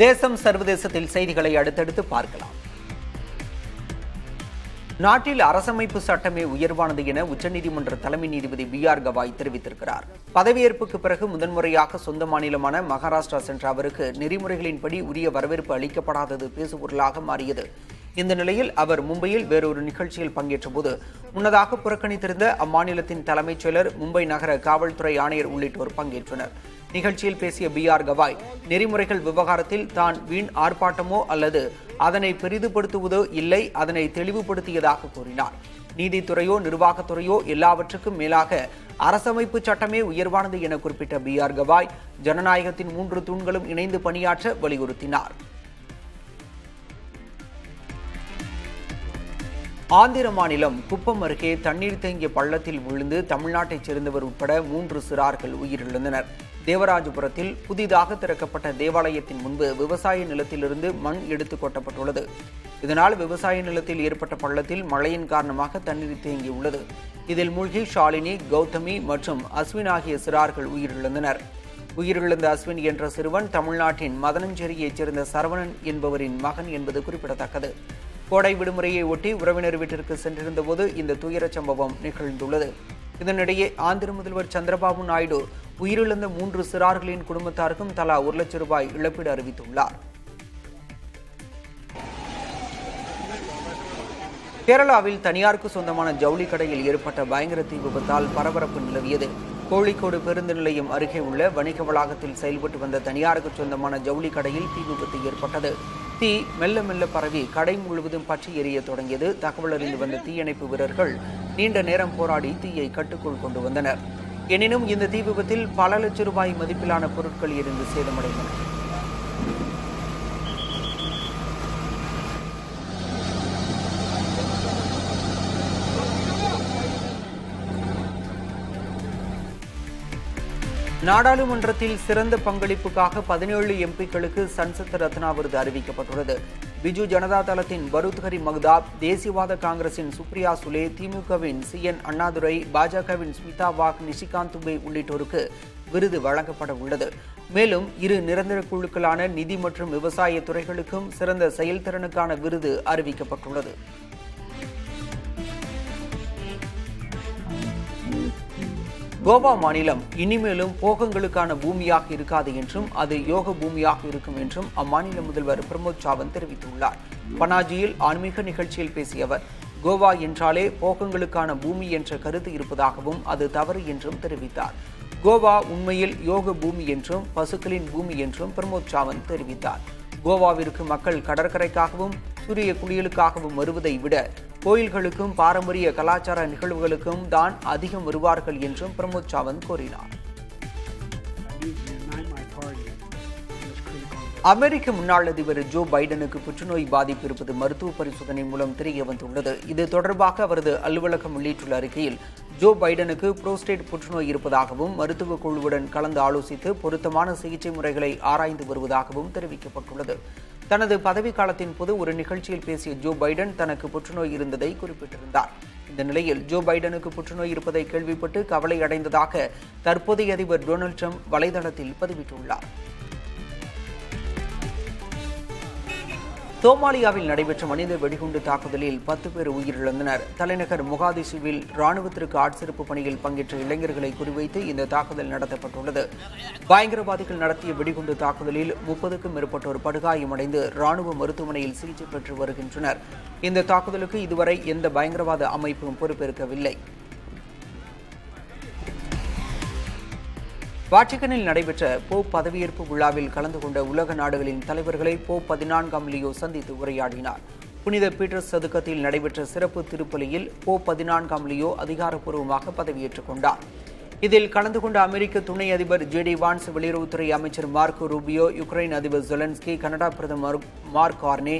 தேசம் சர்வதேசத்தில் செய்திகளை அடுத்தடுத்து பார்க்கலாம். நாட்டில் அரசமைப்பு சட்டமே உயர்வானது என உச்சநீதிமன்ற தலைமை நீதிபதி BR கவாய் தெரிவித்திருக்கிறார். பதவியேற்புக்கு பிறகு முதன்முறையாக சொந்த மாநிலமான மகாராஷ்டிரா சென்ற அவருக்கு நெறிமுறைகளின்படி உரிய வரவேற்பு அளிக்கப்படாதது பேசுபொருளாக மாறியது. இந்த நிலையில் அவர் மும்பையில் வேறொரு நிகழ்ச்சியில் பங்கேற்றபோது முன்னதாக புறக்கணித்திருந்த அம்மாநிலத்தின் தலைமைச் செயலர், மும்பை நகர காவல்துறை ஆணையர் உள்ளிட்டோர் பங்கேற்றனர். நிகழ்ச்சியில் பேசிய BR கவாய், நெறிமுறைகள் விவகாரத்தில் தான் வீண் ஆர்ப்பாட்டமோ அல்லது அதனை பெரிதுபடுத்துவதோ இல்லை, அதனை தெளிவுபடுத்தியதாக கூறினார். நீதித்துறையோ நிர்வாகத்துறையோ எல்லாவற்றுக்கும் மேலாக அரசமைப்பு சட்டமே உயர்வானது என குறிப்பிட்ட BR கவாய், ஜனநாயகத்தின் 3 தூண்களும் இணைந்து பணியாற்ற வலியுறுத்தினார். ஆந்திர மாநிலம் குப்பம் அருகே தண்ணீர் தேங்கிய பள்ளத்தில் விழுந்து தமிழ்நாட்டைச் சேர்ந்தவர் உட்பட 3 சிறார்கள் உயிரிழந்தனர். தேவராஜபுரத்தில் புதிதாக திறக்கப்பட்ட தேவாலயத்தின் முன்பு விவசாய நிலத்திலிருந்து மண் எடுத்து கொட்டப்பட்டுள்ளது. இதனால் விவசாய நிலத்தில் ஏற்பட்ட பள்ளத்தில் மழையின் காரணமாக தண்ணீர் தேங்கியுள்ளது. இதில் மூழ்கி ஷாலினி, கௌதமி மற்றும் அஸ்வின் ஆகிய சிறார்கள் உயிரிழந்தனர். உயிரிழந்த அஸ்வின் என்ற சிறுவன் தமிழ்நாட்டின் மதனஞ்சேரியைச் சேர்ந்த சரவணன் என்பவரின் மகன் என்பது குறிப்பிடத்தக்கது. கோடை விடுமுறையை ஒட்டி உறவினர் வீட்டிற்கு சென்றிருந்த போது இந்த துயரச் சம்பவம் நிகழ்ந்துள்ளது. இதனிடையே ஆந்திர முதல்வர் சந்திரபாபு நாயுடு உயிரிழந்த 3 சிறார்களின் குடும்பத்தாருக்கும் தலா 1 லட்சம் ரூபாய் இழப்பீடு அறிவித்துள்ளார். கேரளாவில் தனியாருக்கு சொந்தமான ஜவுளி கடையில் ஏற்பட்ட பயங்கர தீ விபத்தால் பரபரப்பு நிலவியது. கோழிக்கோடு பேருந்து நிலையம் அருகே உள்ள வணிக வளாகத்தில் செயல்பட்டு வந்த தனியாருக்கு சொந்தமான ஜவுளி கடையில் தீ விபத்து ஏற்பட்டது. தீ மெல்ல மெல்ல பரவி கடை முழுவதும் பற்றி எரிய தொடங்கியது. தகவல் அறிந்து வந்த தீயணைப்பு வீரர்கள் நீண்ட நேரம் போராடி தீயை கட்டுக்குள் கொண்டு வந்தனர். எனினும் இந்த தீ விபத்தில் பல லட்சம் ரூபாய் மதிப்பிலான பொருட்கள் எரிந்து சேதமடைந்தன. நாடாளுமன்றத்தில் சிறந்த பங்களிப்புக்காக 17 MPக்களுக்கு சன்சத் ரத்னா விருது அறிவிக்கப்பட்டுள்ளது. பிஜு ஜனதா தளத்தின் பருத்ஹரி மக்தாப், தேசியவாத காங்கிரசின் சுப்ரியா சுலே, திமுகவின் CN அண்ணாதுரை, பாஜகவின் ஸ்மிதா வாக், நிஷிகாந்த் துபே உள்ளிட்டோருக்கு விருது வழங்கப்பட உள்ளது. மேலும் 2 நிரந்தர குழுக்களான நிதி மற்றும் விவசாய துறைகளுக்கும் சிறந்த செயல்திறனுக்கான விருது அறிவிக்கப்பட்டுள்ளது. கோவா மாநிலம் இனிமேலும் போகங்களுக்கான பூமியாக இருக்காது என்றும் அது யோக பூமியாக இருக்கும் என்றும் அம்மாநில முதல்வர் பிரமோத் சாவந்த் தெரிவித்துள்ளார். பனாஜியில் ஆன்மீக நிகழ்ச்சியில் பேசிய அவர், கோவா என்றாலே போகங்களுக்கான பூமி என்ற கருத்து இருப்பதாகவும் அது தவறு என்றும் தெரிவித்தார். கோவா உண்மையில் யோக பூமி என்றும் பசுக்களின் பூமி என்றும் பிரமோத் சாவந்த் தெரிவித்தார். கோவாவிற்கு மக்கள் கடற்கரைக்காகவும் சூரிய குளியலுக்காகவும் வருவதை விட கோயில்களுக்கும் பாரம்பரிய கலாச்சார நிகழ்வுகளுக்கும் தான் அதிகம் வருவார்கள் என்றும் பிரமோத் சாவந்த் கூறினார். அமெரிக்க முன்னாள் அதிபர் ஜோ பைடனுக்கு புற்றுநோய் பாதிப்பு இருப்பது மருத்துவ பரிசோதனை மூலம் தெரிய வந்துள்ளது. இது தொடர்பாக அவரது அலுவலகம் வெளியிட்டுள்ள அறிக்கையில், ஜோ பைடனுக்கு புரோஸ்டேட் புற்றுநோய் இருப்பதாகவும் மருத்துவ குழுவுடன் கலந்து ஆலோசித்து பொருத்தமான சிகிச்சை முறைகளை ஆராய்ந்து வருவதாகவும் தெரிவிக்கப்பட்டுள்ளது. தனது பதவிக்காலத்தின் போது ஒரு நிகழ்ச்சியில் பேசிய ஜோ பைடன் தனக்கு புற்றுநோய் இருந்ததை குறிப்பிட்டிருந்தார். இந்த நிலையில் ஜோ பைடனுக்கு புற்றுநோய் இருப்பதை கேள்விப்பட்டு கவலை அடைந்ததாக தற்போதைய அதிபர் டொனால்ட் ட்ரம்ப் வலைதளத்தில் பதிவிட்டுள்ளார். சோமாலியாவில் நடைபெற்ற மனித வெடிகுண்டு தாக்குதலில் 10 பேர் உயிரிழந்தனர். தலைநகர் மொகாதிஷுவில் ராணுவத்திற்கு ஆட்சேர்ப்பு பணியில் பங்கேற்ற இளைஞர்களை குறிவைத்து இந்த தாக்குதல் நடத்தப்பட்டுள்ளது. பயங்கரவாதிகள் நடத்திய வெடிகுண்டு தாக்குதலில் 30க்கும் மேற்பட்டோர் படுகாயமடைந்து ராணுவ மருத்துவமனையில் சிகிச்சை பெற்று வருகின்றனர். இந்த தாக்குதலுக்கு இதுவரை எந்த பயங்கரவாத அமைப்பும் பொறுப்பேற்கவில்லை. வாட்டிகனில் நடைபெற்ற போப் பதவியேற்பு விழாவில் கலந்து கொண்ட உலக நாடுகளின் தலைவர்களை போப் 14ஆம் லியோ சந்தித்து உரையாடினார். புனித பீட்டர்ஸ் சதுக்கத்தில் நடைபெற்ற சிறப்பு திருப்பலியில் போப் 14ஆம் லியோ அதிகாரப்பூர்வமாக பதவியேற்றுக் கொண்டார். இதில் கலந்து கொண்ட அமெரிக்க துணை அதிபர் JD வான்ஸ், வெளியுறவுத்துறை அமைச்சர் மார்க்கோ ரூபியோ, யுக்ரைன் அதிபர் ஜெலன்ஸ்கி, கனடா பிரதமர் மார்க் கார்னே,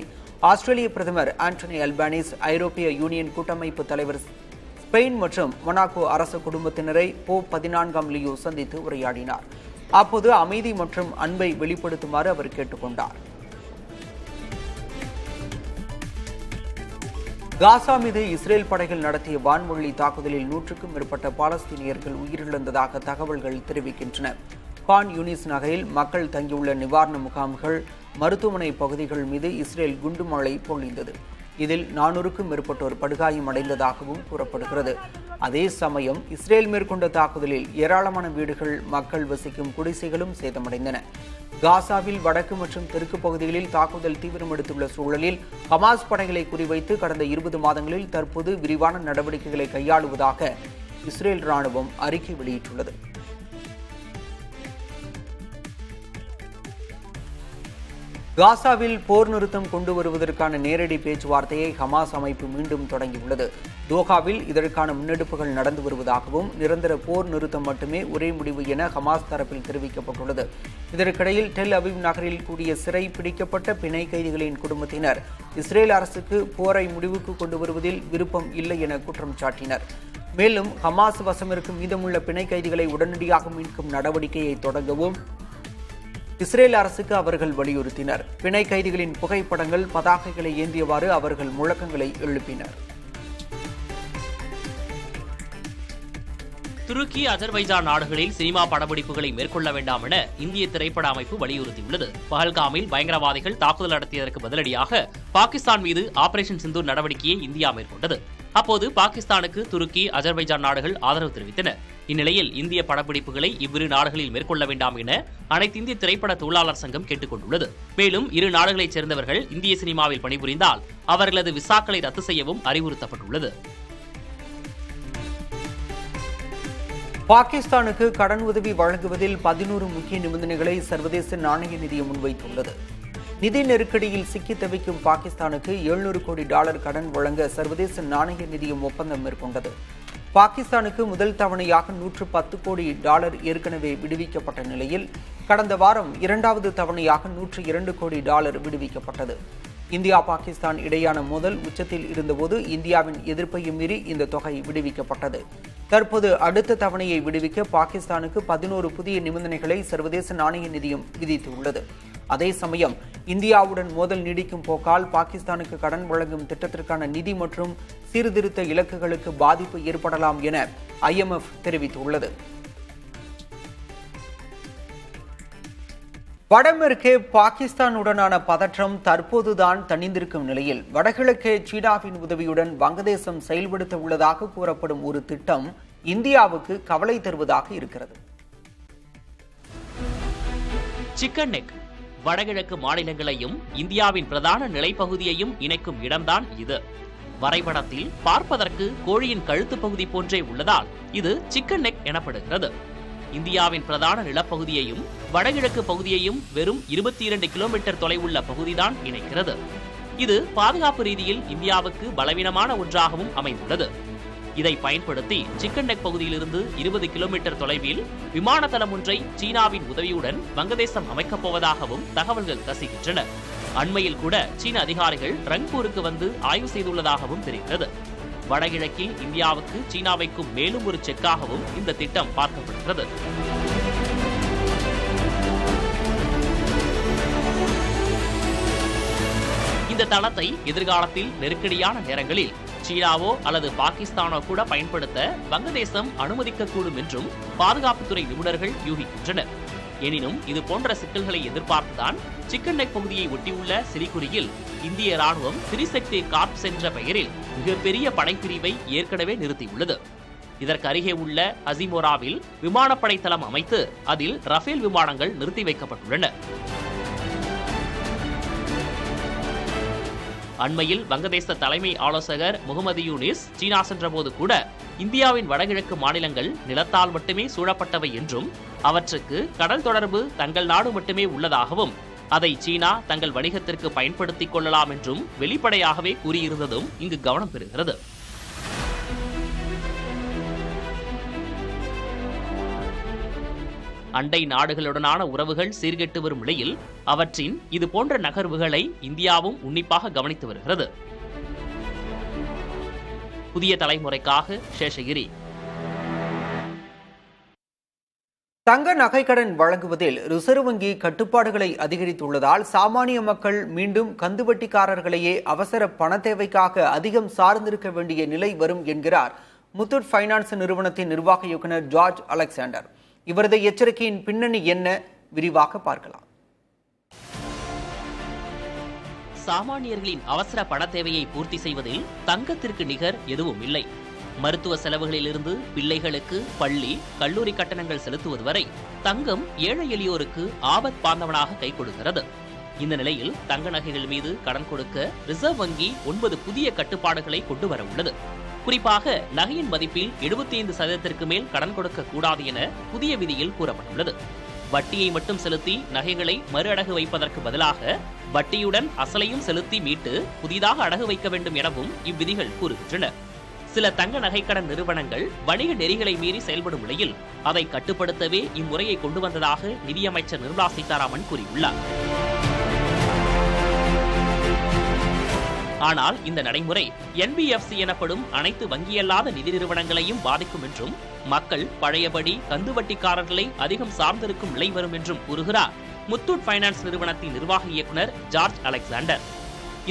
ஆஸ்திரேலிய பிரதமர் ஆண்டனி அல்பானிஸ், ஐரோப்பிய யூனியன் கூட்டமைப்பு தலைவர், ஸ்பெயின் மற்றும் மொனாக்கோ அரச குடும்பத்தினரை போப் 14ஆம் லியோ சந்தித்து உரையாடினார். அப்போது அமைதி மற்றும் அன்பை வெளிப்படுத்துமாறு அவர் கேட்டுக்கொண்டார். காசா மீது இஸ்ரேல் படைகள் நடத்திய வான்வழி தாக்குதலில் 100க்கும் மேற்பட்ட பாலஸ்தீனியர்கள் உயிரிழந்ததாக தகவல்கள் தெரிவிக்கின்றன. கான் யூனிஸ் நகரில் மக்கள் தங்கியுள்ள நிவாரண முகாம்கள் மருத்துவமனை பகுதிகள் மீது இஸ்ரேல் குண்டுமழை பொழிந்தது. இதில் 400க்கும் மேற்பட்டோர் படுகாயம் அடைந்ததாகவும் கூறப்படுகிறது. அதே சமயம் இஸ்ரேல் மேற்கொண்ட தாக்குதலில் ஏராளமான வீடுகள், மக்கள் வசிக்கும் குடிசைகளும் சேதமடைந்தன. காசாவில் வடக்கு மற்றும் தெற்கு பகுதிகளில் தாக்குதல் தீவிரமெடுத்துள்ள சூழலில் ஹமாஸ் படைகளை குறிவைத்து கடந்த 20 மாதங்களில் தற்போது விரிவான நடவடிக்கைகளை கையாளுவதாக இஸ்ரேல் ராணுவம் அறிக்கை வெளியிட்டுள்ளது. காசாவில் போர் நிறுத்தம் கொண்டு வருவதற்கான நேரடி பேச்சுவார்த்தையை ஹமாஸ் அமைப்பு மீண்டும் தொடங்கியுள்ளது. தோஹாவில் இதற்கான முன்னெடுப்புகள் நடந்து வருவதாகவும் நிரந்தர போர் நிறுத்தம் மட்டுமே ஒரே முடிவு என ஹமாஸ் தரப்பில் தெரிவிக்கப்பட்டுள்ளது. இதற்கிடையில் டெல் அவிவ் நகரில் கூடிய சிறை பிடிக்கப்பட்ட பிணை கைதிகளின் குடும்பத்தினர் இஸ்ரேல் அரசுக்கு போரை முடிவுக்கு கொண்டு வருவதில் விருப்பம் இல்லை என குற்றம் சாட்டினர். மேலும் ஹமாஸ் வசமிருக்கும் மீதமுள்ள பிணை கைதிகளை உடனடியாக மீட்கும் நடவடிக்கையை தொடங்கவும் இஸ்ரேல் அரசுக்கு அவர்கள் வலியுறுத்தினர். பிணை கைதிகளின் புகைப்படங்கள், பதாகைகளை ஏந்தியவாறு அவர்கள் முழக்கங்களை எழுப்பினர். துருக்கி, அஜர்பைஜான் நாடுகளில் சினிமா படப்பிடிப்புகளை மேற்கொள்ள வேண்டாம் என இந்திய திரைப்பட அமைப்பு வலியுறுத்தியுள்ளது. பஹல்காமில் பயங்கரவாதிகள் தாக்குதல் நடத்தியதற்கு பதிலடியாக பாகிஸ்தான் மீது ஆபரேஷன் சிந்தூர் நடவடிக்கையை இந்தியா மேற்கொண்டது. அப்போது பாகிஸ்தானுக்கு துருக்கி, அஜர்பைஜான் நாடுகள் ஆதரவு தெரிவித்தன. இந்நிலையில் இந்திய படப்பிடிப்புகளை இவ்விரு நாடுகளில் மேற்கொள்ள வேண்டாம் என அனைத்து இந்திய திரைப்பட தொழிலாளர் சங்கம் கேட்டுக் கொண்டுள்ளது. மேலும் இரு நாடுகளைச் சேர்ந்தவர்கள் இந்திய சினிமாவில் பணிபுரிந்தால் அவர்களது விசாக்களை ரத்து செய்யவும் அறிவுறுத்தப்பட்டுள்ளது. பாகிஸ்தானுக்கு கடன் உதவி வழங்குவதில் 11 முக்கிய நிபந்தனைகளை சர்வதேச நாணய நிதியம் முன்வைத்துள்ளது. நிதி நெருக்கடியில் சிக்கி தவிக்கும் பாகிஸ்தானுக்கு $700 கோடி கடன் வழங்க சர்வதேச நாணய நிதியம் ஒப்பந்தம் மேற்கொண்டது. பாகிஸ்தானுக்கு முதல் தவணையாக $110 கோடி ஏற்கனவே விடுவிக்கப்பட்ட நிலையில் கடந்த வாரம் இரண்டாவது தவணையாக $102 கோடி விடுவிக்கப்பட்டது. இந்தியா பாகிஸ்தான் இடையான மோதல் உச்சத்தில் இருந்தபோது இந்தியாவின் எதிர்ப்பையும் மீறி இந்த தொகை விடுவிக்கப்பட்டது. தற்போது அடுத்த தவணையை விடுவிக்க பாகிஸ்தானுக்கு 11 புதிய நிபந்தனைகளை சர்வதேச நாணய நிதியம் விதித்துள்ளது. அதே சமயம் இந்தியாவுடன் மோதல் நீடிக்கும் போக்கால் பாகிஸ்தானுக்கு கடன் வழங்கும் திட்டத்திற்கான நிதி மற்றும் சீர்திருத்த இலக்குகளுக்கு பாதிப்பு ஏற்படலாம் என IMF தெரிவித்துள்ளது. வடமேற்கே பாகிஸ்தானுடனான பதற்றம் தற்போதுதான் தணிந்திருக்கும் நிலையில் வடகிழக்கே சீனாவின் உதவியுடன் வங்கதேசம் செயல்படுத்த உள்ளதாக கூறப்படும் ஒரு திட்டம் இந்தியாவுக்கு கவலை தருவதாக இருக்கிறது. சிக்கன் நெக் வடகிழக்கு மாநிலங்களையும் இந்தியாவின் பிரதான நிலைப்பகுதியையும் இணைக்கும் இடம்தான் இது. வரைபடத்தில் பார்ப்பதற்கு கோழியின் கழுத்து பகுதி போன்றே உள்ளதால் இது சிக்கன் நெக் எனப்படுகிறது. இந்தியாவின் பிரதான நிலப்பகுதியையும் வடகிழக்கு பகுதியையும் வெறும் 22 கிலோமீட்டர் தொலைவுள்ள பகுதிதான் இணைக்கிறது. இது பாதுகாப்பு ரீதியில் இந்தியாவுக்கு பலவீனமான ஒன்றாகவும் அமைந்துள்ளது. இதை பயன்படுத்தி சிக்கன் நெக் பகுதியிலிருந்து 20 கிலோமீட்டர் தொலைவில் விமான தளம் ஒன்றை சீனாவின் உதவியுடன் வங்கதேசம் அமைக்கப் போவதாகவும் தகவல்கள் கசிகின்றன. அண்மையில் கூட சீன அதிகாரிகள் ரங்பூருக்கு வந்து ஆய்வு செய்துள்ளதாகவும் தெரிகிறது. வடகிழக்கில் இந்தியாவுக்கு சீனா வைக்கும் மேலும் ஒரு செக்காகவும் இந்த திட்டம் பார்க்கப்படுகிறது. இந்த தளத்தை எதிர்காலத்தில் நெருக்கடியான நேரங்களில் சீனாவோ அல்லது பாகிஸ்தானோ கூட பயன்படுத்த வங்கதேசம் அனுமதிக்கக்கூடும் என்றும் பாதுகாப்புத்துறை நிபுணர்கள் யூகிக்கின்றனர். எனினும் இது போன்ற சிக்கல்களை எதிர்பார்த்துதான் சிக்கன் நெக் பகுதியை ஒட்டியுள்ள சிலிகுரியில் இந்திய ராணுவம் திரிசக்தி கார்ப்ஸ் என்ற பெயரில் மிகப்பெரிய படைப்பிரிவை ஏற்கனவே நிறுத்தியுள்ளது. இதற்கு அருகே உள்ள ஹசிமோராவில் விமானப்படை தளம் அமைத்து அதில் ரஃபேல் விமானங்கள் நிறுத்தி வைக்கப்பட்டுள்ளன. அண்மையில் வங்கதேச தலைமை ஆலோசகர் முகமது யூனிஸ் சீனா சென்றபோது கூட இந்தியாவின் வடகிழக்கு மாநிலங்கள் நிலத்தால் மட்டுமே சூழப்பட்டவை என்றும் அவற்றுக்கு கடல் தொடர்பு தங்கள் நாடு மட்டுமே உள்ளதாகவும் அதை சீனா தங்கள் வணிகத்திற்கு பயன்படுத்திக் கொள்ளலாம் என்றும் வெளிப்படையாகவே கூறியிருந்ததும் இங்கு கவனம் பெறுகிறது. அண்டை நாடுகளுடனான உறவுகள் சீர்கெட்டு வரும் நிலையில் அவற்றின் இது போன்ற நகர்வுகளை இந்தியாவும் உன்னிப்பாக கவனித்து வருகிறது. புதிய தலைமுறைக்காக சேஷகிரி. தங்க நகைக்கடன் வழங்குவதில் ரிசர்வ் வங்கி கட்டுப்பாடுகளை அதிகரித்துள்ளதால் சாமானிய மக்கள் மீண்டும் கந்துவட்டிக்காரர்களையே அவசர பண தேவைக்காக அதிகம் சார்ந்திருக்க வேண்டிய நிலை வரும் என்கிறார் முத்தூட் ஃபைனான்ஸ் நிறுவனத்தின் நிர்வாக இயக்குநர் ஜார்ஜ் அலெக்சாண்டர். இவரது எச்சரிக்கையின் பின்னணி என்ன? விரிவாக பார்க்கலாம். சாமானியர்களின் அவசர பண தேவையை பூர்த்தி செய்வதில் தங்கத்திற்கு நிகர் எதுவும் இல்லை. மருத்துவ செலவுகளிலிருந்து பிள்ளைகளுக்கு பள்ளி, கல்லூரி கட்டணங்கள் செலுத்துவது வரை தங்கம் ஏழை எளியோருக்கு ஆபத் பாந்தவனாக கை கொடுக்கிறது. இந்த நிலையில் தங்க நகைகள் மீது கடன் கொடுக்க ரிசர்வ் வங்கி 9 புதிய கட்டுப்பாடுகளை கொண்டு வர உள்ளது. குறிப்பாக நகையின் மதிப்பில் 75% மேல் கடன் கொடுக்க கூடாது என புதிய விதியில் கூறப்பட்டுள்ளது. வட்டியை மட்டும் செலுத்தி நகைகளை மறு அடகு வைப்பதற்கு பதிலாக வட்டியுடன் அசலையும் செலுத்தி மீட்டு புதிதாக அடகு வைக்க வேண்டும் எனவும் இவ்விதிகள் கூறுகின்றன. சில தங்க நகைக்கடன் நிறுவனங்கள் வணிக நெறிகளை மீறி செயல்படும் நிலையில் அதை கட்டுப்படுத்தவே இம்முறையை கொண்டு வந்ததாக நிதியமைச்சர் நிர்மலா சீதாராமன் கூறியுள்ளார். ஆனால் இந்த நடைமுறை NBFC எனப்படும் அனைத்து வங்கியல்லாத நிதி நிறுவனங்களையும் பாதிக்கும் என்றும் மக்கள் பழையபடி கந்துவட்டிக்காரர்களை அதிகம் சார்ந்திருக்கும் நிலை வரும் என்றும் கூறுகிறார் முத்தூட் பைனான்ஸ் நிறுவனத்தின் நிர்வாக இயக்குநர் ஜார்ஜ் அலெக்சாண்டர்.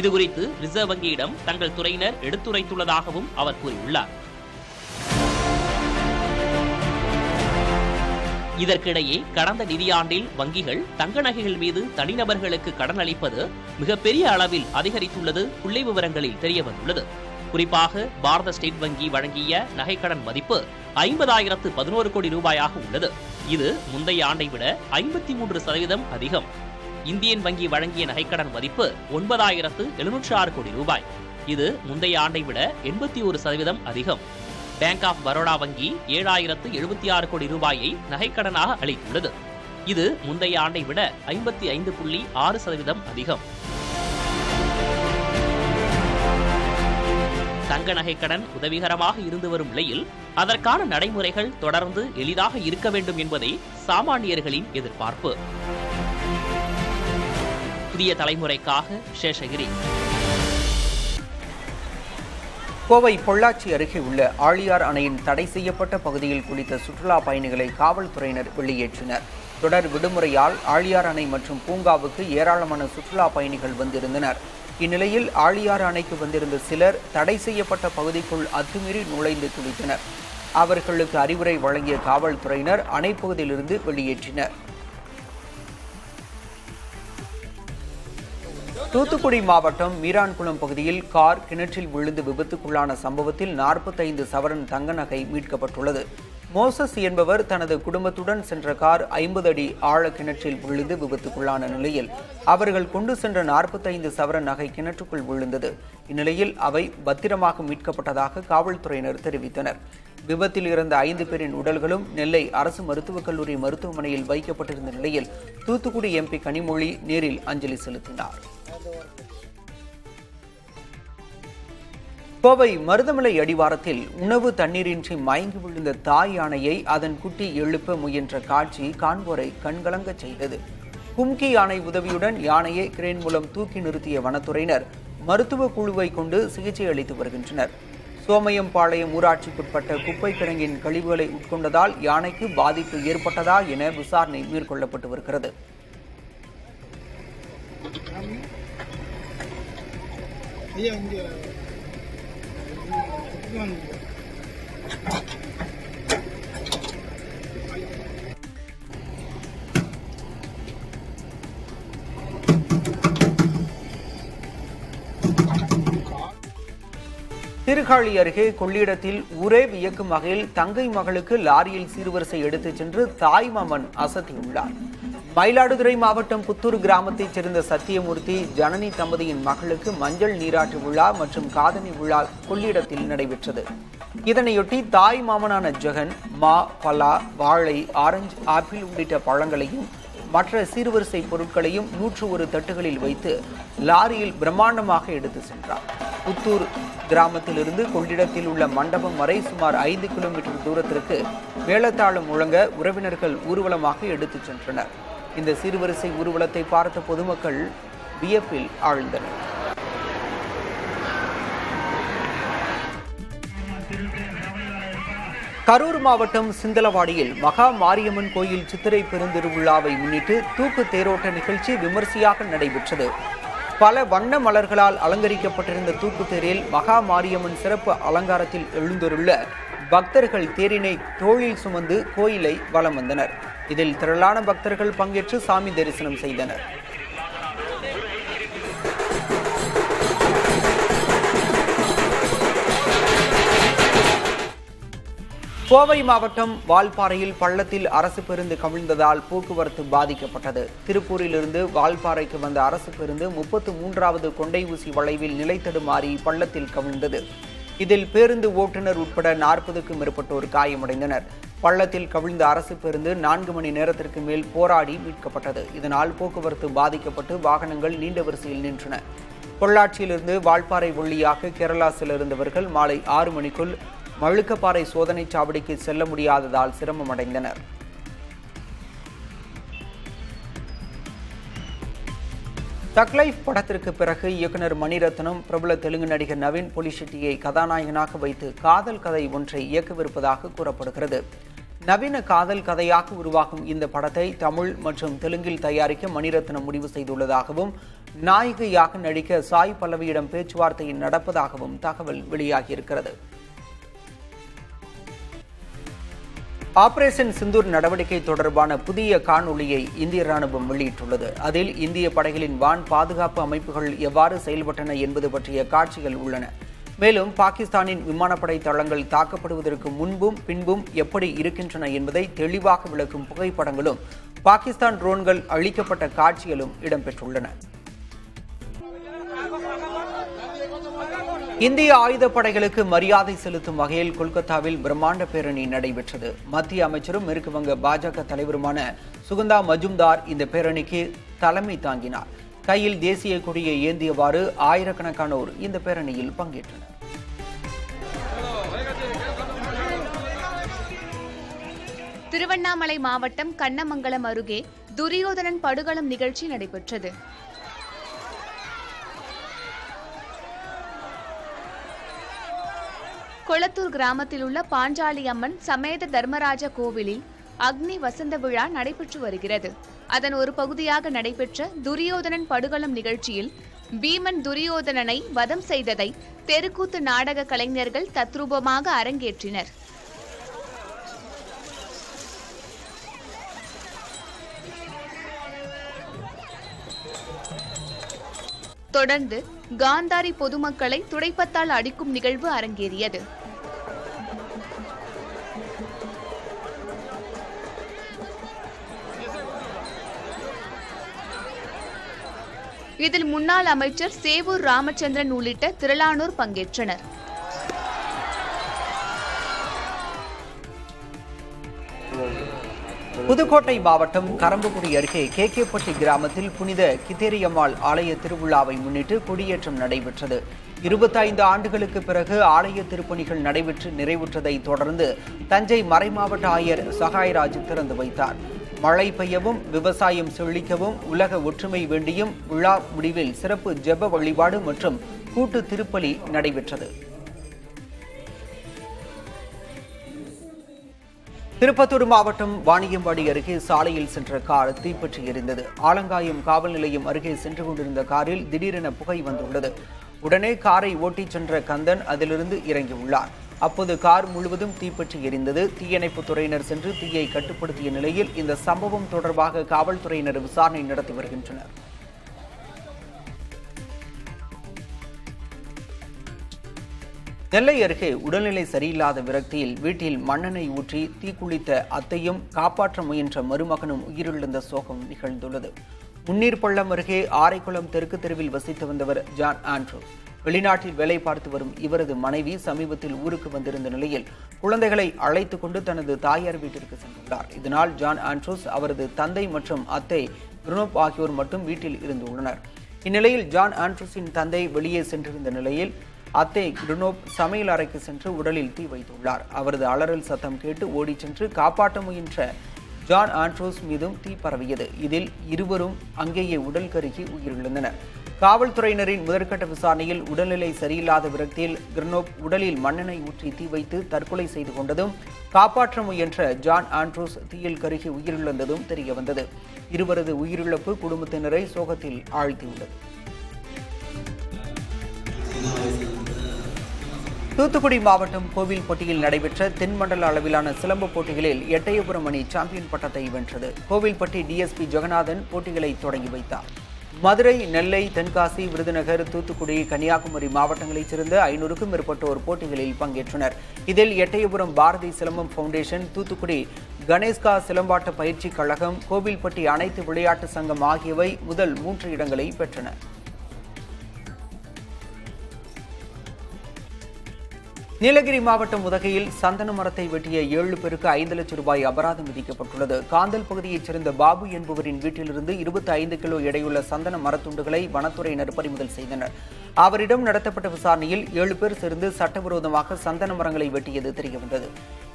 இதுகுறித்து ரிசர்வ் வங்கியிடம் தங்கள் துறையினர் எடுத்துரைத்துள்ளதாகவும் அவர் கூறியுள்ளார். இதற்கிடையே கடந்த நிதியாண்டில் வங்கிகள் தங்க நகைகள் மீது தனிநபர்களுக்கு கடன் அளிப்பது மிகப்பெரிய அளவில் அதிகரித்துள்ளது புள்ளி விவரங்களில் தெரியவந்துள்ளது. குறிப்பாக பாரத ஸ்டேட் வங்கி வழங்கிய நகைக்கடன் மதிப்பு 50,011 கோடி ரூபாயாக உள்ளது. இது முந்தைய ஆண்டை விட 53% அதிகம். இந்தியன் வங்கி வழங்கிய நகைக்கடன் மதிப்பு 9,706 கோடி ரூபாய். இது முந்தைய ஆண்டை விட 81% அதிகம். பேங்க் ஆஃப் பரோடா வங்கி 7,076 கோடி ரூபாயை நகைக்கடனாக அளித்துள்ளது. இது முந்தைய ஆண்டை விட 55.6% அதிகம். தங்க நகைக்கடன் உதவிகரமாக இருந்து வரும் நிலையில் அதற்கான நடைமுறைகள் தொடர்ந்து எளிதாக இருக்க வேண்டும் என்பதே சாமானியர்களின் எதிர்பார்ப்பு. புதிய தலைமுறைக்காக சேஷகிரி. கோவை பொள்ளாச்சி அருகே உள்ள ஆழியார் அணையின் தடை செய்யப்பட்ட பகுதியில் குளித்த சுற்றுலா பயணிகளை காவல்துறையினர் வெளியேற்றினர். தொடர் விடுமுறையால் ஆழியார் அணை மற்றும் பூங்காவுக்கு ஏராளமான சுற்றுலா பயணிகள் வந்திருந்தனர். இந்நிலையில் ஆழியார் அணைக்கு வந்திருந்த சிலர் தடை செய்யப்பட்ட பகுதிக்குள் அத்துமீறி நுழைந்து குளித்தனர். அவர்களுக்கு அறிவுரை வழங்கிய காவல்துறையினர் அணைப்பகுதியிலிருந்து வெளியேற்றினர். தூத்துக்குடி மாவட்டம் மீரான்குளம் பகுதியில் கார் கிணற்றில் விழுந்து விபத்துக்குள்ளான சம்பவத்தில் 45 சவரன் தங்க நகை மீட்கப்பட்டுள்ளது. மோசஸ் என்பவர் தனது குடும்பத்துடன் சென்ற கார் 50 அடி ஆழ கிணற்றில் விழுந்து விபத்துக்குள்ளான நிலையில் அவர்கள் கொண்டு சென்ற 45 சவரன் நகை கிணற்றுக்குள் விழுந்தது. இந்நிலையில் அவை பத்திரமாக மீட்கப்பட்டதாக காவல்துறையினர் தெரிவித்தனர். விபத்தில் இறந்த 5 பேரின் உடல்களும் நெல்லை அரசு மருத்துவக் கல்லூரி மருத்துவமனையில் வைக்கப்பட்டிருந்த நிலையில் தூத்துக்குடி MP கனிமொழி நேரில் அஞ்சலி செலுத்தினார். கோவை மருதமலை அடிவாரத்தில் உணவு தண்ணீரின்றி மயங்கி விழுந்த தாய் யானையை அதன் குட்டி எழுப்ப முயன்ற காட்சி காண்போரை கண்கலங்க செய்தது. கும்கி யானை உதவியுடன் யானையை கிரேன் மூலம் தூக்கி நிறுத்திய வனத்துறையினர் மருத்துவ குழுவை கொண்டு சிகிச்சை அளித்து வருகின்றனர். சோமயம்பாளையம் ஊராட்சிக்குட்பட்ட குப்பை கிடங்கின் கழிவுகளை உட்கொண்டதால் யானைக்கு பாதிப்பு ஏற்பட்டதா என விசாரணை மேற்கொள்ளப்பட்டு வருகிறது. சீர்காழி அருகே கொள்ளிடத்தில் ஊரே வியக்கும் வகையில் தங்கை மகளுக்கு லாரியில் சீர்வரிசை எடுத்துச் சென்று தாய் மாமன் அசத்தியுள்ளார். மயிலாடுதுறை மாவட்டம் புத்தூர் கிராமத்தைச் சேர்ந்த சத்தியமூர்த்தி ஜனனி தம்பதியின் மகளுக்கு மஞ்சள் நீராட்டு விழா மற்றும் காதணி விழா கொள்ளிடத்தில் நடைபெற்றது. இதனையொட்டி தாய் மாமனான ஜெகன் மா, பலா, வாழை, ஆரஞ்சு, ஆப்பிள் உள்ளிட்ட பழங்களையும் மற்ற சீர்வரிசை பொருட்களையும் 101 தட்டுகளில் வைத்து லாரியில் பிரம்மாண்டமாக எடுத்து சென்றார். புத்தூர் கிராமத்திலிருந்து கொள்ளிடத்தில் உள்ள மண்டபம் வரை சுமார் 5 கிலோமீட்டர் தூரத்திற்கு மேளதாளம் முழங்க உறவினர்கள் ஊர்வலமாக எடுத்துச் சென்றனர். இந்த சீர்வரிசை ஊர்வலத்தை பார்த்த பொதுமக்கள் வியப்பில் ஆழ்ந்தனர். கரூர் மாவட்டம் சிந்தலவாடியில் மகா மாரியம்மன் கோயில் சித்திரை பெருந்திருவிழாவை முன்னிட்டு தூக்கு தேரோட்ட நிகழ்ச்சி விமர்சையாக நடைபெற்றது. பல வண்ண மலர்களால் அலங்கரிக்கப்பட்டிருந்த தூக்கு தேரில் மகா மாரியம்மன் சிறப்பு அலங்காரத்தில் எழுந்தருள்ள பக்தர்கள் தேரினை தோளில் சுமந்து கோயிலை வலம் வந்தனர். இதில் திரளான பக்தர்கள் பங்கேற்று சாமி தரிசனம் செய்தனர். கோவை மாவட்டம் வால்பாறையில் பள்ளத்தில் அரசு பேருந்து கவிழ்ந்ததால் போக்குவரத்து பாதிக்கப்பட்டது. திருப்பூரிலிருந்து வால்பாறைக்கு வந்த அரசு பேருந்து 33வது கொண்டை ஊசி வளைவில் நிலை தடுமாறி பள்ளத்தில் கவிழ்ந்தது. இதில் பேருந்து ஓட்டுநர் உட்பட 40க்கும் மேற்பட்டோர் காயமடைந்தனர். பள்ளத்தில் கவிழ்ந்த அரசு பேருந்து 4 மணி நேரத்திற்கு மேல் போராடி மீட்கப்பட்டது. இதனால் போக்குவரத்து பாதிக்கப்பட்டு வாகனங்கள் நீண்ட வரிசையில் நின்றன. பொள்ளாச்சியிலிருந்து வால்பாறை வழியாக கேரளா செல்ல இருந்தவர்கள் மாலை 6 மணிக்குள் மழுக்கப்பாறை சோதனை சாவடிக்கு செல்ல முடியாததால் சிரமம் அடைந்தனர். தக் லைஃப் படத்திற்கு பிறகு இயக்குனர் மணிரத்னம் பிரபல தெலுங்கு நடிகர் நவீன் பொலிஷெட்டியை கதாநாயகனாக வைத்து காதல் கதை ஒன்றை இயக்கவிருப்பதாக கூறப்படுகிறது. நவீன காதல் கதையாக உருவாகும் இந்த படத்தை தமிழ் மற்றும் தெலுங்கில் தயாரிக்க மணிரத்னம் முடிவு செய்துள்ளதாகவும் நாயகியாக நடிக்க சாய் பல்லவியிடம் பேச்சுவார்த்தை நடப்பதாகவும் தகவல் வெளியாகியிருக்கிறது. ஆபரேஷன் சிந்தூர் நடவடிக்கை தொடர்பான புதிய காணொளியை இந்திய ராணுவம் வெளியிட்டுள்ளது. அதில் இந்திய படைகளின் வான் பாதுகாப்பு அமைப்புகள் எவ்வாறு செயல்பட்டன என்பது பற்றிய காட்சிகள் உள்ளன. மேலும் பாகிஸ்தானின் விமானப்படை தளங்கள் தாக்கப்படுவதற்கு முன்பும் பின்பும் எப்படி இருக்கின்றன என்பதை தெளிவாக விளக்கும் புகைப்படங்களும் பாகிஸ்தான் ட்ரோன்கள் அளிக்கப்பட்ட காட்சிகளும் இடம்பெற்றுள்ளன. இந்திய ஆயுதப்படைகளுக்கு மரியாதை செலுத்தும் வகையில் கொல்கத்தாவில் பிரம்மாண்ட பேரணி நடைபெற்றது. மத்திய அமைச்சரும் மேற்கு வங்க பாஜக தலைவருமான சுகந்தா மஜும்தார் இந்த பேரணிக்கு தலைமை தாங்கினார். கையில் தேசிய கொடியை ஏந்தியவாறு ஆயிரக்கணக்கானோர் இந்த பேரணியில் பங்கேற்றனர். திருவண்ணாமலை மாவட்டம் கண்ணமங்கலம் அருகே துரியோதனன் படுகளம் நிகழ்ச்சி நடைபெற்றது. கொளத்தூர் கிராமத்தில் உள்ள பாஞ்சாலி அம்மன் சமேத தர்மராஜ கோவிலில் அக்னி வசந்த விழா நடைபெற்று வருகிறது. அதன் ஒரு பகுதியாக நடைபெற்ற துரியோதனன் படுகளம் நிகழ்ச்சியில் பீமன் துரியோதனனை வதம் செய்ததை தெருக்கூத்து நாடக கலைஞர்கள் தத்ரூபமாக அரங்கேற்றினர். தொடர்ந்து காந்தாரி பொதுமக்களை துடைப்பத்தால் அடிக்கும் நிகழ்வு அரங்கேறியது. இதில் முன்னாள் அமைச்சர் சேவூர் ராமச்சந்திரன் உள்ளிட்ட திரளானோர் பங்கேற்றனர். புதுக்கோட்டை மாவட்டம் கரம்பக்குடி அருகே கேகேப்பட்டி கிராமத்தில் புனித கித்தேரியம்மாள் ஆலய திருவிழாவை முன்னிட்டு கொடியேற்றம் நடைபெற்றது. 25 ஆண்டுகளுக்கு பிறகு ஆலய திருப்பணிகள் நடைபெற்று நிறைவுற்றதை தொடர்ந்து தஞ்சை மறைமாவட்ட ஆயர் சகாயராஜ் திறந்து வைத்தார். மழை பெய்யவும் விவசாயம் செழிக்கவும் உலக ஒற்றுமை வேண்டியும் விழா முடிவில் சிறப்பு ஜெப வழிபாடு மற்றும் கூட்டு திருப்பலி நடைபெற்றது. திருப்பத்தூர் மாவட்டம் வாணியம்பாடி அருகே சாலையில் சென்ற கார் தீப்பற்றி எரிந்தது. ஆலங்காயம் காவல் நிலையம் அருகே சென்று கொண்டிருந்த காரில் திடீரென புகை வந்துள்ளது. உடனே காரை ஓட்டிச் சென்ற கந்தன் அதிலிருந்து இறங்கியுள்ளார். அப்போது கார் முழுவதும் தீப்பற்றி எரிந்தது. தீயணைப்புத் துறையினர் சென்று தீயை கட்டுப்படுத்திய நிலையில் இந்த சம்பவம் தொடர்பாக காவல்துறையினர் விசாரணை நடத்தி வருகின்றனர். நெல்லை அருகே உடல்நிலை சரியில்லாத விரக்தியில் வீட்டில் மண்ணெண்ணெய் ஊற்றி தீக்குளித்த அத்தையும் காப்பாற்ற முயன்ற மருமகனும் உயிரிழந்த சோகம் நிகழ்ந்துள்ளது. முன்னீர்பள்ளம் அருகே ஆரைக்குளம் தெற்கு தெருவில் வசித்து வந்தவர் ஜான் ஆண்ட்ரூஸ். வெளிநாட்டில் வேலை பார்த்து வரும் இவரது மனைவி சமீபத்தில் ஊருக்கு வந்திருந்த நிலையில் குழந்தைகளை அழைத்துக் கொண்டு தனது தாயார் வீட்டிற்கு சென்றுள்ளார். இதனால் ஜான் ஆண்ட்ரூஸ், அவரது தந்தை மற்றும் அத்தை குருனோப் ஆகியோர் மட்டும் வீட்டில் இருந்துள்ளனர். இந்நிலையில் ஜான் ஆண்ட்ரூஸின் தந்தை வெளியே சென்றிருந்த நிலையில் அத்தை குருனோப் சமையல் அறைக்கு சென்று உடலில் தீ வைத்துள்ளார். அவரது அலறல் சத்தம் கேட்டு ஓடிச் சென்று காப்பாற்ற முயன்ற ஜான் ஆண்ட்ரூஸ் மீதும் தீ பரவியது. இதில் இருவரும் அங்கேயே உடல் கருகி உயிரிழந்தனர். காவல்துறையினரின் முதற்கட்ட விசாரணையில் உடல்நிலை சரியில்லாத விரக்தியில் குருனோப் உடலில் மண்ணெண்ணெய் ஊற்றி தீ வைத்து தற்கொலை செய்து கொண்டதும் காப்பாற்ற முயன்ற ஜான் ஆண்ட்ரூஸ் தீயில் கருகி உயிரிழந்ததும் தெரியவந்தது. இருவரது உயிரிழப்பு குடும்பத்தினரை சோகத்தில் ஆழ்த்தியுள்ளது. தூத்துக்குடி மாவட்டம் கோவில்பட்டியில் நடைபெற்ற தென்மண்டல அளவிலான சிலம்ப போட்டிகளில் எட்டயபுரம் அணி சாம்பியன் பட்டத்தை வென்றது. கோவில்பட்டி டிஎஸ்பி ஜெகநாதன் போட்டிகளை தொடங்கி வைத்தார். மதுரை, நெல்லை, தென்காசி, விருதுநகர், தூத்துக்குடி, கன்னியாகுமரி மாவட்டங்களைச் சேர்ந்த 500க்கும் மேற்பட்டோர் போட்டிகளில் பங்கேற்றனர். இதில் எட்டயபுரம் பாரதி சிலம்பம் ஃபவுண்டேஷன், தூத்துக்குடி கணேஷ்கா சிலம்பாட்ட பயிற்சி கழகம், கோவில்பட்டி அனைத்து விளையாட்டு சங்கம் ஆகியவை முதல் 3 இடங்களை பெற்றன. நீலகிரி மாவட்டம் உதகையில் சந்தன மரத்தை வெட்டிய 7 பேருக்கு 5 லட்சம் ரூபாய் அபராதம் விதிக்கப்பட்டுள்ளது. காந்தல் பகுதியைச் சேர்ந்த பாபு என்பவரின் வீட்டிலிருந்து 25 கிலோ எடையுள்ள சந்தன மரத்துண்டுகளை வனத்துறையினர் பறிமுதல் செய்தனர். அவரிடம் நடத்தப்பட்ட விசாரணையில் 7 பேர் சேர்ந்து சட்டவிரோதமாக சந்தன மரங்களை வெட்டியது தெரியவந்தது.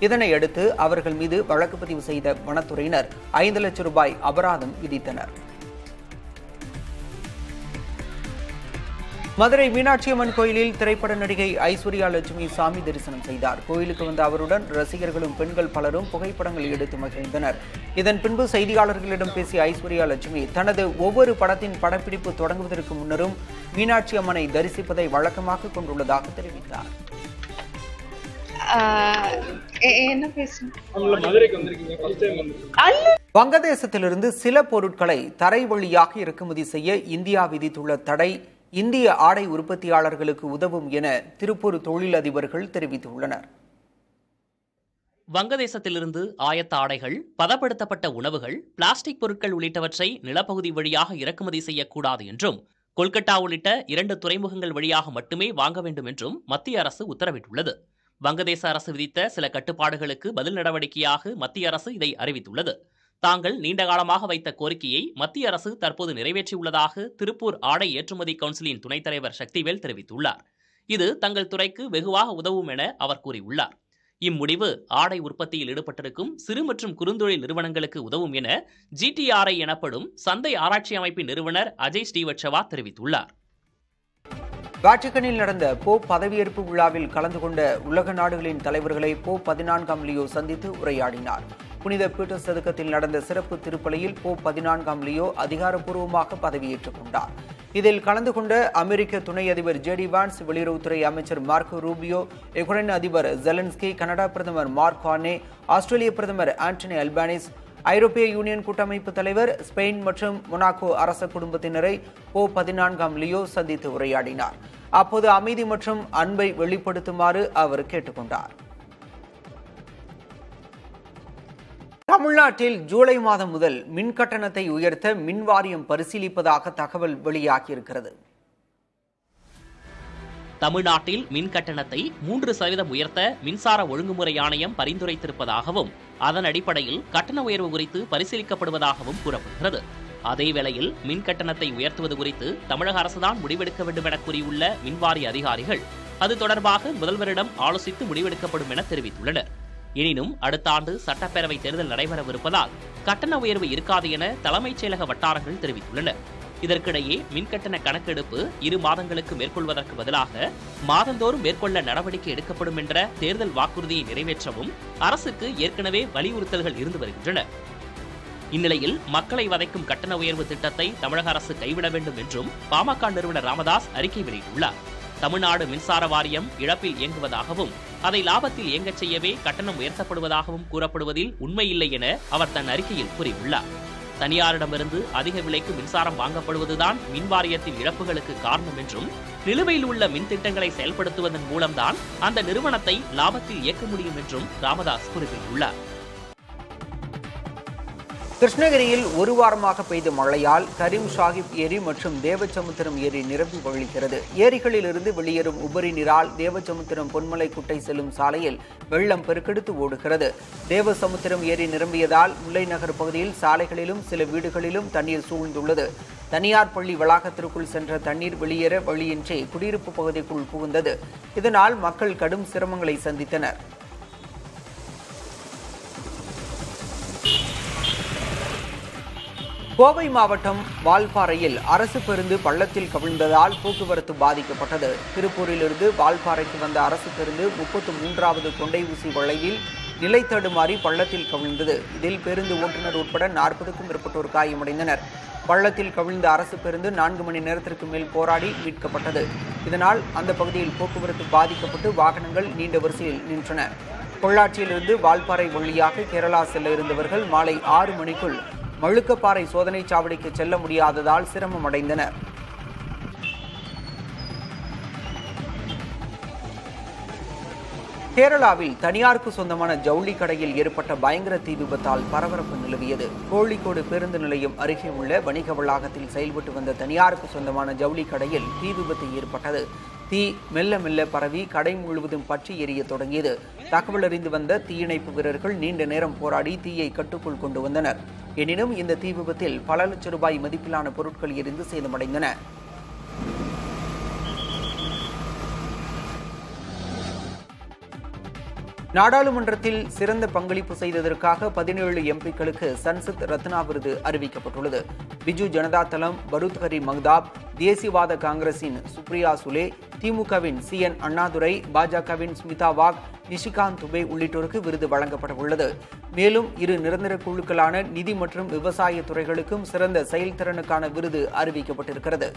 இதனையடுத்து அவர்கள் மீது வழக்கு பதிவு செய்த வனத்துறையினர் 5 லட்சம் ரூபாய் அபராதம் விதித்தனர். மதுரை மீனாட்சி அம்மன் கோயிலில் திரைப்பட நடிகை ஐஸ்வர்யா லட்சுமி சாமி தரிசனம் செய்தார். கோயிலுக்கு வந்த அவருடன் ரசிகர்களும் பெண்கள் பலரும் புகைப்படங்கள் எடுத்து மகிழ்ந்தனர். இதன் பின்பு செய்தியாளர்களிடம் பேசிய ஐஸ்வர்யா லட்சுமி தனது ஒவ்வொரு படத்தின் படப்பிடிப்பு தொடங்குவதற்கு முன்னரும் மீனாட்சி அம்மனை தரிசிப்பதை வழக்கமாக கொண்டுள்ளதாக தெரிவித்தார். வங்கதேசத்திலிருந்து சில பொருட்களை தரை வழியாக இறக்குமதி செய்ய இந்தியா விதித்துள்ள தடை இந்திய ஆடை உற்பத்தியாளர்களுக்கு உதவும் என திருப்பூர் தொழிலதிபர்கள் தெரிவித்துள்ளனர். வங்கதேசத்திலிருந்து ஆயத்த ஆடைகள், பதப்படுத்தப்பட்ட உணவுகள், பிளாஸ்டிக் பொருட்கள் உள்ளிட்டவற்றை நிலப்பகுதி வழியாக இறக்குமதி செய்யக்கூடாது என்றும், கொல்கத்தா உள்ளிட்ட 2 துறைமுகங்கள் வழியாக மட்டுமே வாங்க வேண்டும் என்றும் மத்திய அரசு உத்தரவிட்டுள்ளது. வங்கதேச அரசு விதித்த சில கட்டுப்பாடுகளுக்கு பதில் நடவடிக்கையாக மத்திய அரசு இதை அறிவித்துள்ளது. தாங்கள் நீண்டகாலமாக வைத்த கோரிக்கையை மத்திய அரசு தற்போது நிறைவேற்றியுள்ளதாக திருப்பூர் ஆடை ஏற்றுமதி கவுன்சிலின் துணைத் தலைவர் சக்திவேல் தெரிவித்துள்ளார். இது தங்கள் துறைக்கு வெகுவாக உதவும் என அவர் கூறியுள்ளார். இம்முடிவு ஆடை உற்பத்தியில் ஈடுபட்டிருக்கும் சிறு மற்றும் குறுந்தொழில் நிறுவனங்களுக்கு உதவும் என GTRI எனப்படும் சந்தை ஆராய்ச்சி அமைப்பின் நிறுவனர் அஜய் ஸ்ரீவத்சவா தெரிவித்துள்ளார். வாட்டிகனில் நடந்த போப் பதவியேற்பு விழாவில் கலந்து கொண்ட உலக நாடுகளின் தலைவர்களை போப் 14ஆம் லியோ சந்தித்து உரையாடினார். புனித பீட்டர் சதுக்கத்தில் நடந்த சிறப்பு திருப்பலியில் போப் 14ஆம் லியோ அதிகாரப்பூர்வமாக பதவியேற்றுக் கொண்டார். இதில் கலந்து கொண்ட அமெரிக்க துணை அதிபர் JD வான்ஸ், வெளியுறவுத்துறை அமைச்சர் மார்க்கோ ரூபியோ, யுக்ரைன் அதிபர் ஜெலன்ஸ்கி, கனடா பிரதமர் மார்க் கார்னே, ஆஸ்திரேலிய பிரதமர் ஆண்டனி அல்பானிஸ், ஐரோப்பிய யூனியன் கூட்டமைப்பு தலைவர், ஸ்பெயின் மற்றும் மொனாக்கோ அரச குடும்பத்தினரை போப் 14ஆம் லியோ சந்தித்து உரையாடினார். அப்போது அமைதி மற்றும் அன்பை வெளிப்படுத்துமாறு அவர் கேட்டுக்கொண்டார். தமிழ்நாட்டில் ஜூலை மாதம் முதல் மின் கட்டணத்தை உயர்த்த மின் வாரியம் பரிசீலிப்பதாக தகவல் வெளியாகியிருக்கிறது. தமிழ்நாட்டில் மின் கட்டணத்தை 3% உயர்த்த மின்சார ஒழுங்குமுறை ஆணையம் பரிந்துரைத்திருப்பதாகவும், அதன் அடிப்படையில் கட்டண உயர்வு குறித்து பரிசீலிக்கப்படுவதாகவும் கூறப்படுகிறது. அதேவேளையில் மின் கட்டணத்தை உயர்த்துவது குறித்து தமிழக அரசுதான் முடிவெடுக்க வேண்டும் என கூறியுள்ள மின்வாரிய அதிகாரிகள் அது தொடர்பாக முதல்வரிடம் ஆலோசித்து முடிவெடுக்கப்படும் என தெரிவித்துள்ளனர். எனினும் அடுத்த ஆண்டு சட்டப்பேரவை தேர்தல் நடைபெறவிருப்பதால் கட்டண உயர்வு இருக்காது என தலைமைச் செயலக வட்டாரங்கள் தெரிவித்துள்ளன. இதற்கிடையே மின்கட்டண கணக்கெடுப்பு 2 மாதங்களுக்கு மேற்கொள்வதற்கு பதிலாக மாதந்தோறும் மேற்கொள்ள நடவடிக்கை எடுக்கப்படும் என்ற தேர்தல் வாக்குறுதியை நிறைவேற்றவும் அரசுக்கு ஏற்கனவே வலியுறுத்தல்கள் இருந்து வருகின்றன. இந்நிலையில் மக்களை வதைக்கும் கட்டண உயர்வு திட்டத்தை தமிழக அரசு கைவிட வேண்டும் என்றும் பாமக நிறுவனர் ராமதாஸ் அறிக்கை வெளியிட்டுள்ளார். தமிழ்நாடு மின்சார வாரியம் இழப்பில் இயங்குவதாகவும், அதை லாபத்தில் இயங்கச் செய்யவே கட்டணம் உயர்த்தப்படுவதாகவும் கூறப்படுவதில் உண்மையில்லை என அவர் தன் அறிக்கையில் கூறியுள்ளார். தனியாரிடமிருந்து அதிக விலைக்கு மின்சாரம் வாங்கப்படுவதுதான் மின் வாரியத்தின் இழப்புகளுக்கு காரணம் என்றும், நிலுவையில் உள்ள மின் திட்டங்களை செயல்படுத்துவதன் மூலம்தான் அந்த நிறுவனத்தை லாபத்தில் இயக்க முடியும் என்றும் ராமதாஸ் குறிப்பிட்டுள்ளார். கிருஷ்ணகிரியில் 1 வாரமாக பெய்த மழையால் கரீம் சாஹிப் ஏரி மற்றும் தேவசமுத்திரம் ஏரி நிரம்பி வழிகிறது. ஏரிகளில் இருந்து வெளியேறும் உபரி நீரால் தேவசமுத்திரம் பொன்மலை குட்டை செல்லும் சாலையில் வெள்ளம் பெருக்கெடுத்து ஓடுகிறது. தேவசமுத்திரம் ஏரி நிரம்பியதால் முல்லை நகர் பகுதியில் சாலைகளிலும் சில வீடுகளிலும் தண்ணீர் சூழ்ந்துள்ளது. தனியார் பள்ளி வளாகத்திற்குள் சென்ற தண்ணீர் வெளியேற வழியின்றி குடியிருப்பு பகுதிக்குள் புகுந்தது. இதனால் மக்கள் கடும் சிரமங்களை சந்தித்தனர். கோவை மாவட்டம் வால்பாறையில் அரசு பேருந்து பள்ளத்தில் கவிழ்ந்ததால் போக்குவரத்து பாதிக்கப்பட்டது. திருப்பூரிலிருந்து வால்பாறைக்கு வந்த அரசு பேருந்து 33வது கொண்டை ஊசி வளைவில் நிலை தடுமாறி பள்ளத்தில் கவிழ்ந்தது. இதில் பேருந்து ஓட்டுநர் உட்பட 40க்கும் மேற்பட்டோர் காயமடைந்தனர். பள்ளத்தில் கவிழ்ந்த அரசு பேருந்து 4 மணி நேரத்திற்கு மேல் போராடி மீட்கப்பட்டது. இதனால் அந்த பகுதியில் போக்குவரத்து பாதிக்கப்பட்டு வாகனங்கள் நீண்ட வரிசையில் நின்றன. பொள்ளாச்சியிலிருந்து வால்பாறை வழியாக கேரளா செல்ல இருந்தவர்கள் மாலை 6 மணிக்குள் மழுக்கப்பாறை சோதனை சாவடிக்கு செல்ல முடியாததால் சிரமம் அடைந்தனர். கேரளாவில் தனியாருக்கு சொந்தமான ஜவுளி கடையில் ஏற்பட்ட பயங்கர தீ விபத்தால் பரபரப்பு நிலவியது. கோழிக்கோடு பேருந்து நிலையம் அருகே உள்ள வணிக வளாகத்தில் செயல்பட்டு வந்த தனியாருக்கு சொந்தமான ஜவுளி கடையில் தீ விபத்து ஏற்பட்டது. தீ மெல்ல மெல்ல பரவி கடை முழுவதும் பற்றி எரிய தொடங்கியது. தகவல் அறிந்து வந்த தீயணைப்பு வீரர்கள் நீண்ட நேரம் போராடி தீயை கட்டுக்குள் கொண்டு வந்தனர். எனினும் இந்த தீ விபத்தில் பல லட்சம் ரூபாய் மதிப்பிலான பொருட்கள் எரிந்து சேதமடைந்தன. நாடாளுமன்றத்தில் சிறந்த பங்களிப்பு செய்ததற்காக 17 எம்பிக்களுக்கு சன்சத் ரத்னா விருது அறிவிக்கப்பட்டுள்ளது. பிஜு ஜனதா தளம் பருத்ஹரி மங்தாப், தேசியவாத காங்கிரசின் சுப்ரியா சுலே, திமுகவின் CN அண்ணாதுரை, பாஜகவின் ஸ்மிதா வாக், நிஷிகாந்த் துபே உள்ளிட்டோருக்கு விருது வழங்கப்பட உள்ளது. மேலும் இரு நிரந்தர குழுக்களான நிதி மற்றும் விவசாய துறைகளுக்கும் சிறந்த செயல்திறனுக்கான விருது அறிவிக்கப்பட்டிருக்கிறது.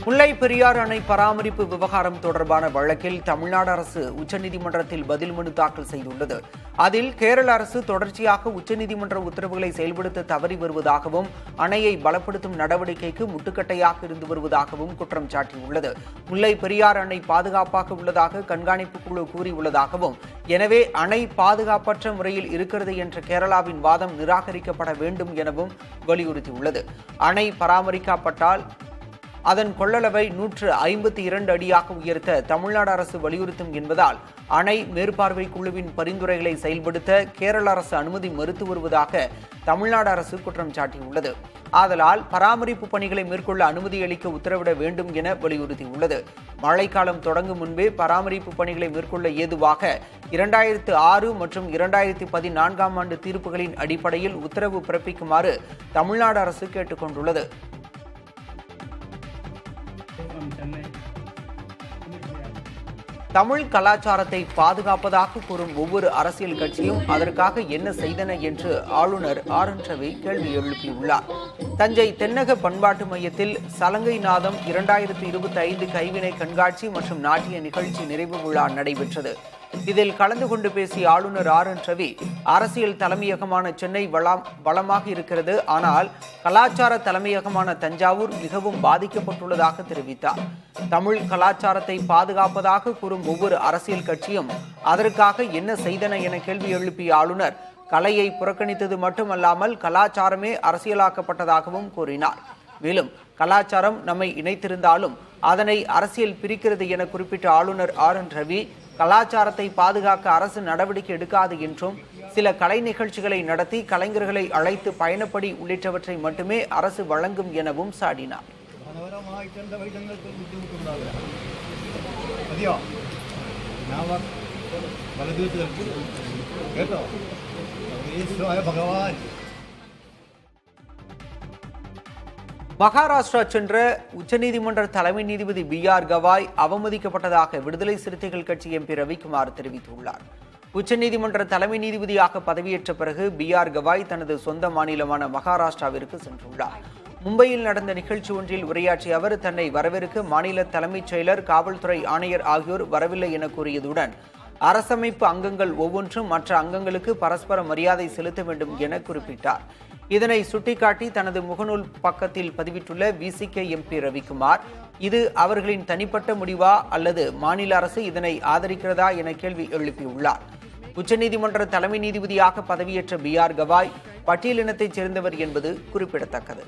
முல்லை பெரியாறு அணை பராமரிப்பு விவகாரம் தொடர்பான வழக்கில் தமிழ்நாடு அரசு உச்சநீதிமன்றத்தில் பதில் மனு தாக்கல் செய்துள்ளது. அதில் கேரள அரசு தொடர்ச்சியாக உச்சநீதிமன்ற உத்தரவுகளை செயல்படுத்த தவறி வருவதாகவும் அணையை பலப்படுத்தும் நடவடிக்கைக்கு முட்டுக்கட்டையாக இருந்து வருவதாகவும் குற்றம் சாட்டியுள்ளது. முல்லை பெரியாறு அணை பாதுகாப்பாக உள்ளதாக கண்காணிப்பு குழு கூறியுள்ளதாகவும், எனவே அணை பாதுகாப்பற்ற முறையில் இருக்கிறது என்ற கேரளாவின் வாதம் நிராகரிக்கப்பட வேண்டும் எனவும் வலியுறுத்தியுள்ளது. அணை பராமரிக்கப்பட்டால் அதன் கொள்ளளவை 152 அடியாக உயர்த்த தமிழ்நாடு அரசு வலியுறுத்தும் என்பதால் அணை மேற்பார்வை குழுவின் பரிந்துரைகளை செயல்படுத்த கேரள அரசு அனுமதி மறுத்து வருவதாக தமிழ்நாடு அரசு குற்றம் சாட்டியுள்ளது. ஆதலால் பராமரிப்பு பணிகளை மேற்கொள்ள அனுமதி அளிக்க உத்தரவிட வேண்டும் என வலியுறுத்தியுள்ளது. மழைக்காலம் தொடங்கும் முன்பே பராமரிப்பு பணிகளை மேற்கொள்ள ஏதுவாக 2006 மற்றும் 2014ஆம் ஆண்டு தீர்ப்புகளின் அடிப்படையில் உத்தரவு பிறப்பிக்குமாறு தமிழ்நாடு அரசு கேட்டுக் கொண்டுள்ளது. தமிழ் கலாச்சாரத்தை பாதுகாப்பதாக கூறும் ஒவ்வொரு அரசியல் கட்சியும் அதற்காக என்ன செய்தன என்று ஆளுநர் RN ரவி கேள்வி எழுப்பியுள்ளார். தஞ்சை தென்னக பண்பாட்டு மையத்தில் சலங்கை நாதம் 2025 கைவினை கண்காட்சி மற்றும் நாட்டிய நிகழ்ச்சி நிறைவு விழா நடைபெற்றது. இதில் கலந்து கொண்டு பேசிய ஆளுநர் RN ரவி, அரசியல் தலைமையகமான சென்னை வளமாக இருக்கிறது, ஆனால் கலாச்சார தலைமையகமான தஞ்சாவூர் மிகவும் பாதிக்கப்பட்டுள்ளதாக தெரிவித்தார். தமிழ் கலாச்சாரத்தை பாதுகாப்பதாக கூறும் ஒவ்வொரு அரசியல் கட்சியும் அதற்காக என்ன செய்தன என கேள்வி எழுப்பிய ஆளுநர், கலையை புறக்கணித்தது மட்டுமல்லாமல் கலாச்சாரமே அரசியலாக்கப்பட்டதாகவும் கூறினார். மேலும் கலாச்சாரம் நம்மை இணைத்திருந்தாலும் அதனை அரசியல் பிரிக்கிறது என குறிப்பிட்ட ஆளுநர் RN ரவி, கலாச்சாரத்தை பாதுகாக்க அரசு நடவடிக்கை எடுக்காது என்றும், சில கலை நிகழ்ச்சிகளை நடத்தி கலைஞர்களை அழைத்து பயணப்படி உள்ளிட்டவற்றை மட்டுமே அரசு வழங்கும் எனவும் சாடினார். மகாராஷ்டிரா சென்ற உச்சநீதிமன்ற தலைமை நீதிபதி BR கவாய் அவமதிக்கப்பட்டதாக விடுதலை சிறுத்தைகள் கட்சி MP ரவிக்குமார் தெரிவித்துள்ளார். உச்சநீதிமன்ற தலைமை நீதிபதியாக பதவியேற்ற பிறகு BR கவாய் தனது சொந்த மாநிலமான மகாராஷ்டிராவிற்கு சென்றுள்ளார். மும்பையில் நடந்த நிகழ்ச்சி ஒன்றில் உரையாற்றிய அவர், தன்னை வரவேற்க மாநில தலைமைச் செயலர், காவல்துறை ஆணையர் ஆகியோர் வரவில்லை என கூறியதுடன், அரசமைப்பு அங்கங்கள் ஒவ்வொன்றும் மற்ற அங்கங்களுக்கு பரஸ்பர மரியாதை செலுத்த வேண்டும் என குறிப்பிட்டார். இதனை சுட்டிக்காட்டி தனது முகநூல் பக்கத்தில் பதிவிட்டுள்ள VCK MP ரவிக்குமார், இது அவர்களின் தனிப்பட்ட முடிவா அல்லது மாநில அரசு இதனை ஆதரிக்கிறதா என கேள்வி எழுப்பியுள்ளார். உச்சநீதிமன்ற தலைமை நீதிபதியாக பதவியேற்ற BR கவாய் பட்டியலினத்தைச் சேர்ந்தவர் என்பது குறிப்பிடத்தக்கது.